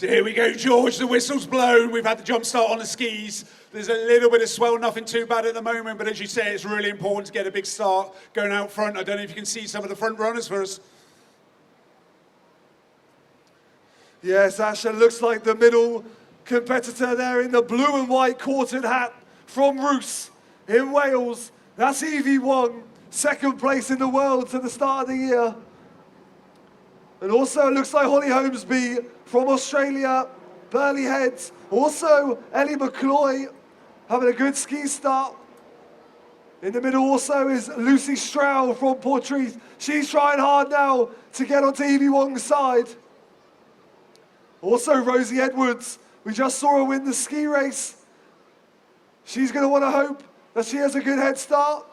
So here we go, George, the whistle's blown. We've had the jump start on the skis. There's a little bit of swell, nothing too bad at the moment, but as you say, it's really important to get a big start going out front. I don't know if you can see some of the front runners for us. Yes, Asher, looks like the middle competitor there in the blue and white quartered hat from Rhys in Wales. That's Evie Wong, second place in the world to the start of the year. And also it looks like Holly Holmesby from Australia, Burley Heads. Also Ellie McCloy having a good ski start. In the middle also is Lucy Stroud from Portreath. She's trying hard now to get onto Evie Wong's side. Also Rosie Edwards, we just saw her win the ski race. She's going to want to hope that she has a good head start.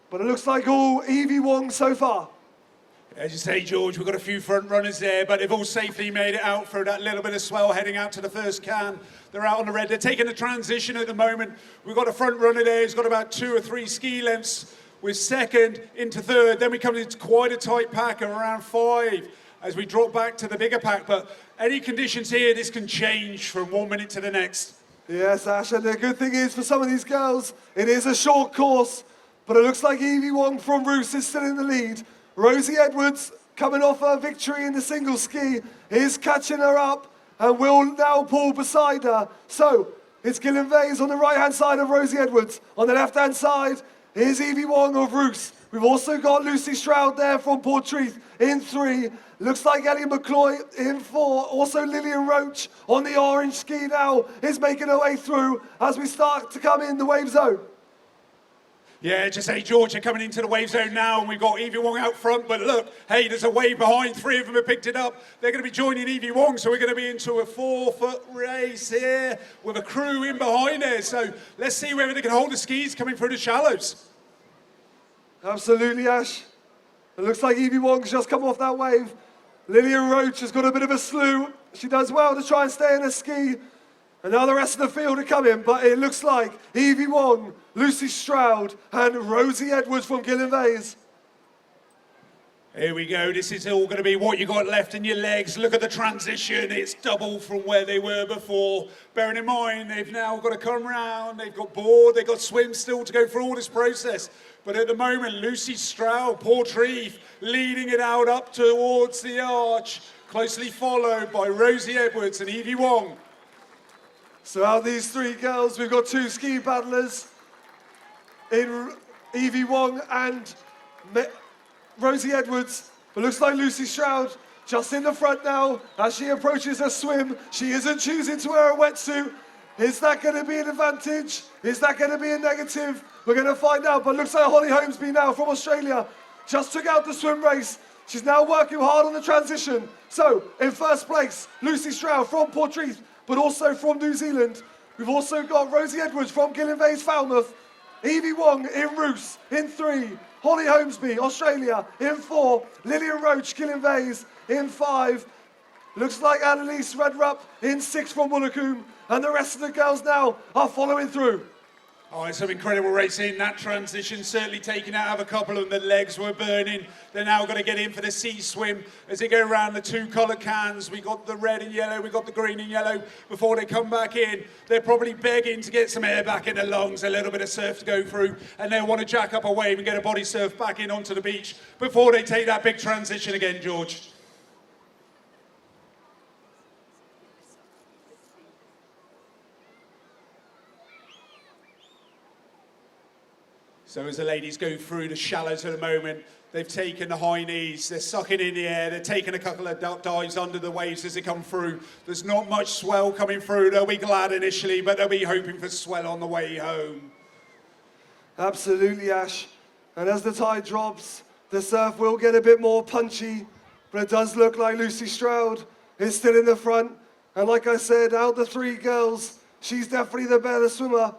But it looks like all Evie Wong so far. As you say, George, we've got a few front runners there, but they've all safely made it out for that little bit of swell heading out to the first can. They're out on the red. They're taking the transition at the moment. We've got a front runner there who's got about 2 or 3 ski lengths. We're second into third. Then we come into quite a tight pack of around 5 as we drop back to the bigger pack. But any conditions here, this can change from 1 minute to the next. Yes, Ash, and the good thing is for some of these girls, it is a short course, but it looks like Evie Wong from Rhys is still in the lead. Rosie Edwards, coming off her victory in the single ski, is catching her up and will now pull beside her. So, it's Gillian Vase on the right-hand side of Rosie Edwards. On the left-hand side is Evie Wong of Rhys. We've also got Lucy Stroud there from Portreath in 3. Looks like Ellie McCloy in 4. Also Lillian Roach on the orange ski now is making her way through as we start to come in the wave zone. Yeah, just say, George, are coming into the wave zone now, and we've got Evie Wong out front, but look, hey, there's a wave behind. 3 of them have picked it up. They're going to be joining Evie Wong, so we're going to be into a 4-foot race here with a crew in behind there. So let's see whether they can hold the skis coming through the shallows. Absolutely, Ash. It looks like Evie Wong's just come off that wave. Lillian Roach has got a bit of a slew. She does well to try and stay in her ski. And now the rest of the field are coming, but it looks like Evie Wong, Lucy Stroud, and Rosie Edwards from Gillian Vase. Here we go. This is all going to be what you got left in your legs. Look at the transition. It's double from where they were before. Bearing in mind, they've now got to come round. They've got board. They've got swim still to go through all this process. But at the moment, Lucy Stroud, Portreath, leading it out up towards the arch, closely followed by Rosie Edwards and Evie Wong. So out of these 3 girls, we've got 2 ski paddlers in Evie Wong and Rosie Edwards. It looks like Lucy Stroud just in the front now as she approaches her swim. She isn't choosing to wear a wetsuit. Is that going to be an advantage? Is that going to be a negative? We're going to find out, but looks like Holly Holmesby now from Australia just took out the swim race. She's now working hard on the transition. So, in first place, Lucy Stroud from Portreath, but also from New Zealand. We've also got Rosie Edwards from Gillian Vase, Falmouth. Evie Wong in Rhys in 3. Holly Holmesby, Australia in 4. Lillian Roach, Gillian Vase in 5. Looks like Annalise Redrup in 6 from Wollacombe. And the rest of the girls now are following through. Oh, it's some incredible racing. That transition certainly taking out of a couple of them. The legs were burning. They're now going to get in for the sea swim as they go around the 2 colour cans. We got the red and yellow, we got the green and yellow before they come back in. They're probably begging to get some air back in their lungs, a little bit of surf to go through, and they'll want to jack up a wave and get a body surf back in onto the beach before they take that big transition again, George. So as the ladies go through the shallows at the moment, they've taken the high knees, they're sucking in the air, they're taking a couple of dives under the waves as they come through. There's not much swell coming through. They'll be glad initially, but they'll be hoping for swell on the way home. Absolutely, Ash. And as the tide drops, the surf will get a bit more punchy, but it does look like Lucy Stroud is still in the front. And like I said, out of the 3 girls, she's definitely the better swimmer.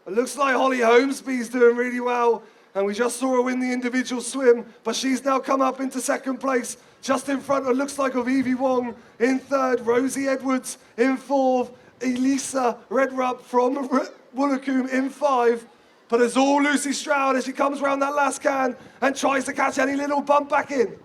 It looks like Holly Holmesby's doing really well, and we just saw her win the individual swim, but she's now come up into 2nd place, just in front, it looks like, of Evie Wong in 3rd, Rosie Edwards in 4th, Elisa Redrup from Wollacombe in 5. But it's all Lucy Stroud as she comes around that last can and tries to catch any little bump back in.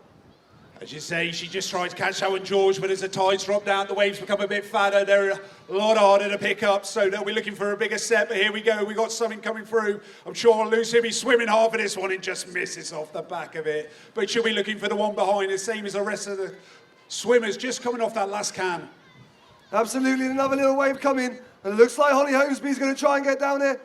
As you say, she just tried to catch that one, George, but as the tides drop down, the waves become a bit fatter. They're a lot harder to pick up, so they'll be looking for a bigger set. But here we go, we got something coming through. I'm sure Lucy will be swimming hard for this one and just misses off the back of it. But she'll be looking for the one behind, the same as the rest of the swimmers, just coming off that last can. Absolutely, another little wave coming. And it looks like Holly Holmesby's going to try and get down there.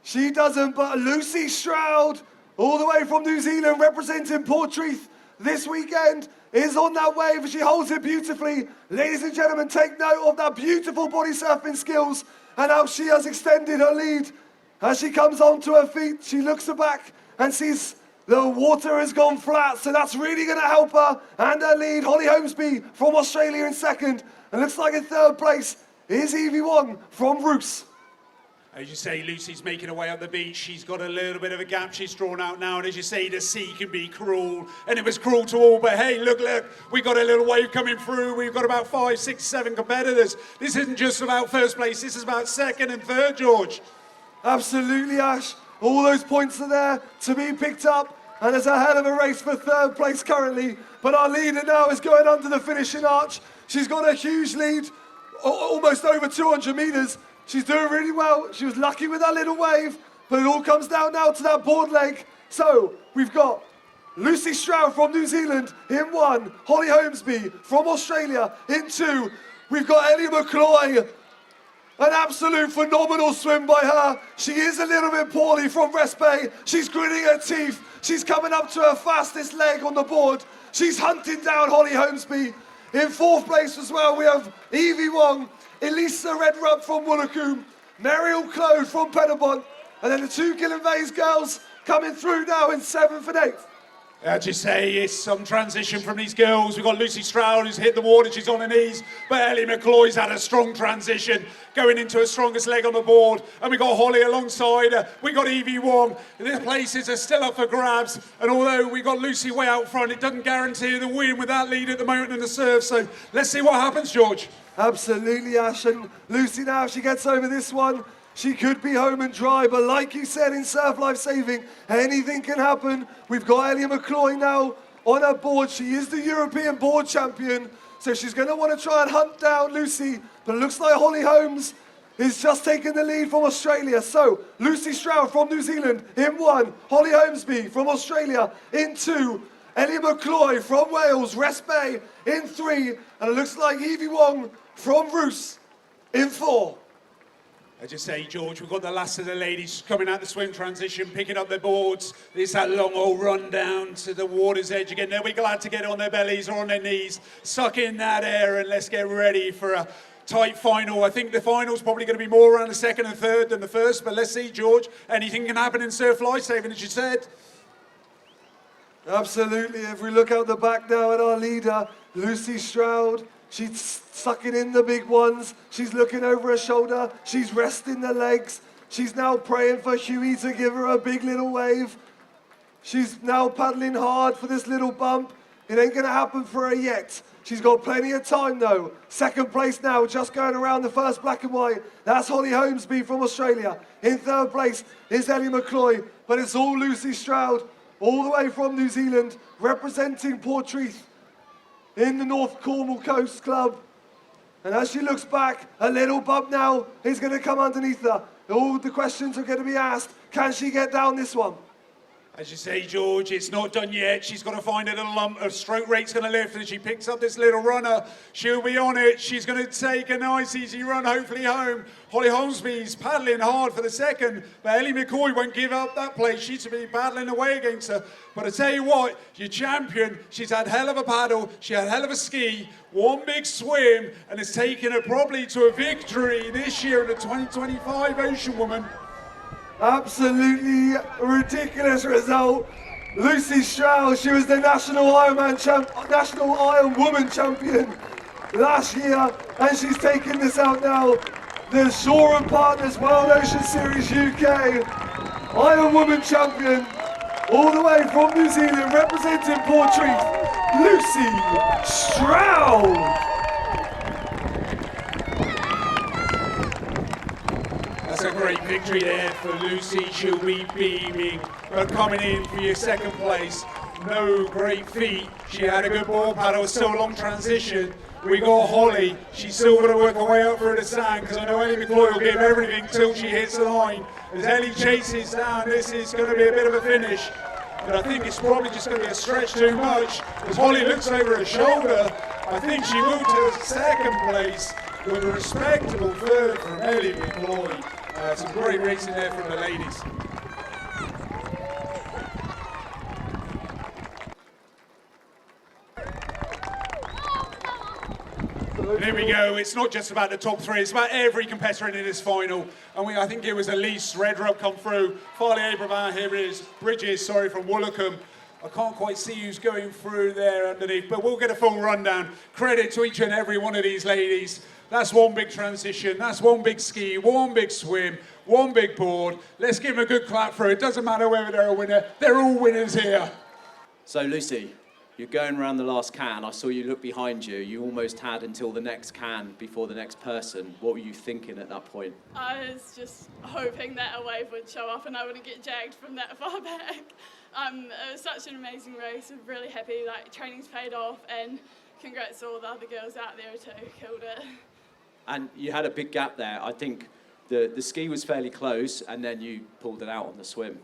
She doesn't, but Lucy Stroud, all the way from New Zealand, representing Portreath this weekend, is on that wave. She holds it beautifully. Ladies and gentlemen, take note of that beautiful body surfing skills and how she has extended her lead. As she comes onto her feet, she looks back and sees the water has gone flat, so that's really going to help her and her lead. Holly Holmesby from Australia in second, and looks like in third place is Evie Wong from Roos. As you say, Lucy's making her way up the beach. She's got a little bit of a gap she's drawn out now. And as you say, the sea can be cruel. And it was cruel to all. But hey, look, we got a little wave coming through. We've got about 5, 6, 7 competitors. This isn't just about first place. This is about second and third, George. Absolutely, Ash. All those points are there to be picked up. And there's a hell of a race for third place currently. But our leader now is going under the finishing arch. She's got a huge lead, almost over 200 metres. She's doing really well. She was lucky with that little wave, but it all comes down now to that board leg. So we've got Lucy Stroud from New Zealand in 1, Holly Holmesby from Australia in 2. We've got Ellie McCloy, an absolute phenomenal swim by her. She is a little bit poorly from West Bay. She's gritting her teeth. She's coming up to her fastest leg on the board. She's hunting down Holly Holmesby. In 4th place as well, we have Evie Wong, Elisa Redrup from Wollacombe, Mariel Clode from Pettibon, and then the 2 Gillenvays girls coming through now in 7th and 8th. As you say, it's some transition from these girls. We've got Lucy Stroud who's hit the water, she's on her knees, but Ellie McCloy's had a strong transition, going into her strongest leg on the board, and we've got Holly alongside her. We've got Evie Wong. The places are still up for grabs, and although we've got Lucy way out front, it doesn't guarantee the win with that lead at the moment in the serve, so let's see what happens, George. Absolutely, Ash, and Lucy now, if she gets over this one, she could be home and dry, but like you said in Surf Life Saving, anything can happen. We've got Ellie McCloy now on her board. She is the European board champion, so she's going to want to try and hunt down Lucy, but it looks like Holly Holmes is just taking the lead from Australia. So, Lucy Stroud from New Zealand in 1, Holly Holmesby from Australia in 2, Ellie McCloy from Wales, West Bay in 3, and it looks like Evie Wong from Roos in 4. As you say, George, we've got the last of the ladies coming out the swim transition, picking up their boards. It's that long old run down to the water's edge again. They'll be glad to get on their bellies or on their knees, suck in that air, and let's get ready for a tight final. I think the final's probably going to be more around the second and third than the first, but let's see, George. Anything can happen in Surf Life Saving, as you said. Absolutely. If we look out the back now at our leader, Lucy Stroud, she's sucking in the big ones. She's looking over her shoulder. She's resting the legs. She's now praying for Huey to give her a big little wave. She's now paddling hard for this little bump. It ain't going to happen for her yet. She's got plenty of time though. 2nd place now, just going around the first black and white. That's Holly Holmesby from Australia. In 3rd place is Ellie McCloy. But it's all Lucy Stroud, all the way from New Zealand, representing Portreath in the North Cornwall Coast Club. And as she looks back, a little bump now is going to come underneath her. All the questions are going to be asked. Can she get down this one? As you say, George, it's not done yet. She's got to find a little lump. Her stroke rate's going to lift, and she picks up this little runner. She'll be on it. She's going to take a nice, easy run, hopefully home. Holly Holmesby's paddling hard for the second, but Ellie McCoy won't give up that place. She's to be paddling away against her. But I tell you what, your champion, she's had hell of a paddle. She had hell of a ski, one big swim, and it's taken her probably to a victory this year in the 2025 Oceanwomen. Absolutely ridiculous result. Lucy Stroud, she was the National Iron Woman champion last year, and she's taking this out now. The Shore and Partners World Ocean Series UK Iron Woman champion, all the way from New Zealand, representing Portreath, Lucy Stroud. That's a great victory there for Lucy. She'll be beaming. But coming in for your second place, no great feat. She had a good ball paddle, still a long transition. We got Holly, she's still got to work her way up through the sand because I know Ellie McCloy will give everything till she hits the line. As Ellie chases down, this is going to be a bit of a finish. But I think it's probably just going to be a stretch too much. As Holly looks over her shoulder, I think she moved to second place with a respectable third from Ellie McCloy. Some great racing there from the ladies. And here we go, it's not just about the top three, it's about every competitor in this final. And I think it was Elise Redrup come through, Farley Abraham here is, Bridges, from Woolacombe. I can't quite see who's going through there underneath, but we'll get a full rundown. Credit to each and every one of these ladies. That's one big transition, that's one big ski, one big swim, one big board. Let's give them a good clap for it. It doesn't matter whether they're a winner, they're all winners here. So Lucy, you're going around the last can. I saw you look behind you. You almost had until the next can before the next person. What were you thinking at that point? I was just hoping that a wave would show up and I wouldn't get jagged from that far back. It was such an amazing race. I'm really happy. Training's paid off, and congrats to all the other girls out there too. Killed it. And you had a big gap there. I think the ski was fairly close, and then you pulled it out on the swim.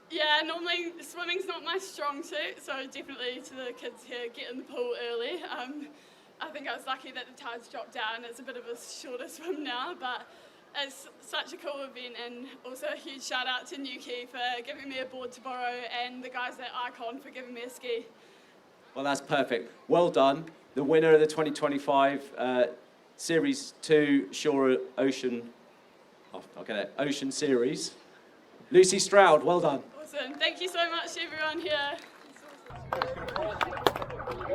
Yeah, normally swimming's not my strong suit, so definitely to the kids here, get in the pool early. I think I was lucky that the tides dropped down. It's a bit of a shorter swim now, but it's such a cool event, and also a huge shout out to Newquay for giving me a board to borrow, and the guys at Icon for giving me a ski. Well, that's perfect. Well done. The winner of the 2025 Series 2 Shore Ocean, Ocean Series, Lucy Stroud, well done. Awesome. Thank you so much, everyone here. It's awesome.